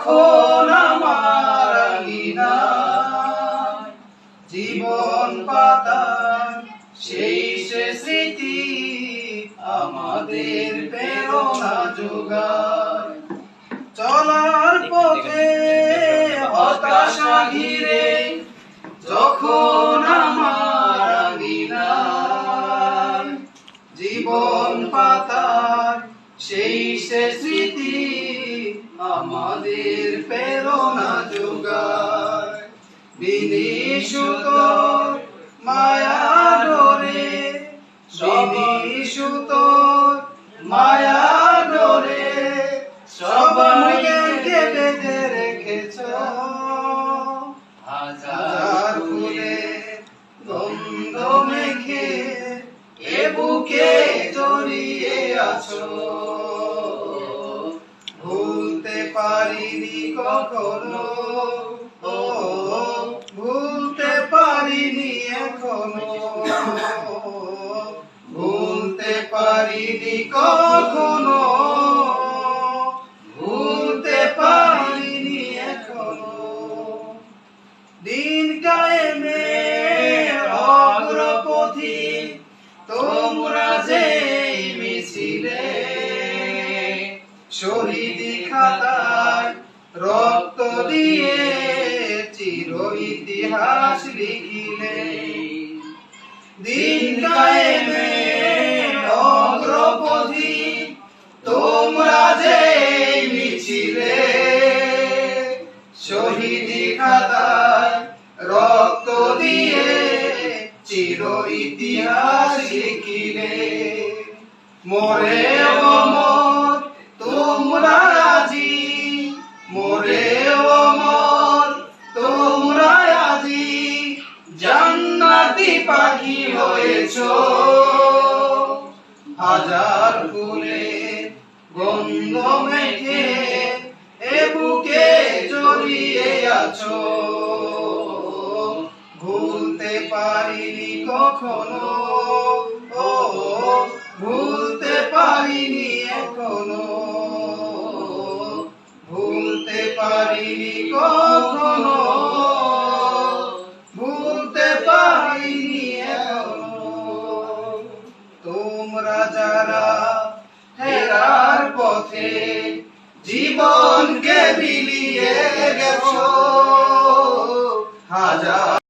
যখন আমার আঙিনায় জীবন পাতার সেই সে স্মৃতি আমাদের প্রেরণা যোগায়। চলার পথে হতাশা ঘিরে যখন আমার আঙিনায় জীবন পাতার সেই সে স্মৃতি আমাদের প্রেরণা যোগায়। বিনিশুত মায়া ডোরে, বিনিশুত মায়া ডোরে সবাইকে বেঁধে রেখেছ। হাজার ফুলে গন্ধ মেখে এ বুকে জড়িয়ে আছো। ভুলতে পারিনি কখনো, ও ভুলতে পারিনি এখনো, ভুলতে পারিনি কখনো, ভুলতে পারিনি এখনো। দিন কায়েমে অগ্রপথি তোমরা যে মিছিলে শহীদি খাতায় রক্ত দিয়ে চির ইতিহাস লিখিলে। দিন কায়েমে অগ্রপথি তোমরা যে মিছিলে শহীদি খাতায় রক্ত দিয়ে চির ইতিহাস লিখিলে। মোরে অমর তোমরা আজি, মোরে অমর তোমরা আজি জান্নাতি পাখি হয়েছ। হাজার ফুলে গন্ধ মেখে এ বুকে জড়িয়ে আছো। ভুলতে পারিনি কখনো, ও ভুলতে পারিনি এখনো, ভুলতে পারিনি কখনো, ভুলতে পারিনি এখনো। তোমরা যারা ফেরার পথে জীবনকে বিলিয়ে গেছো, হাজার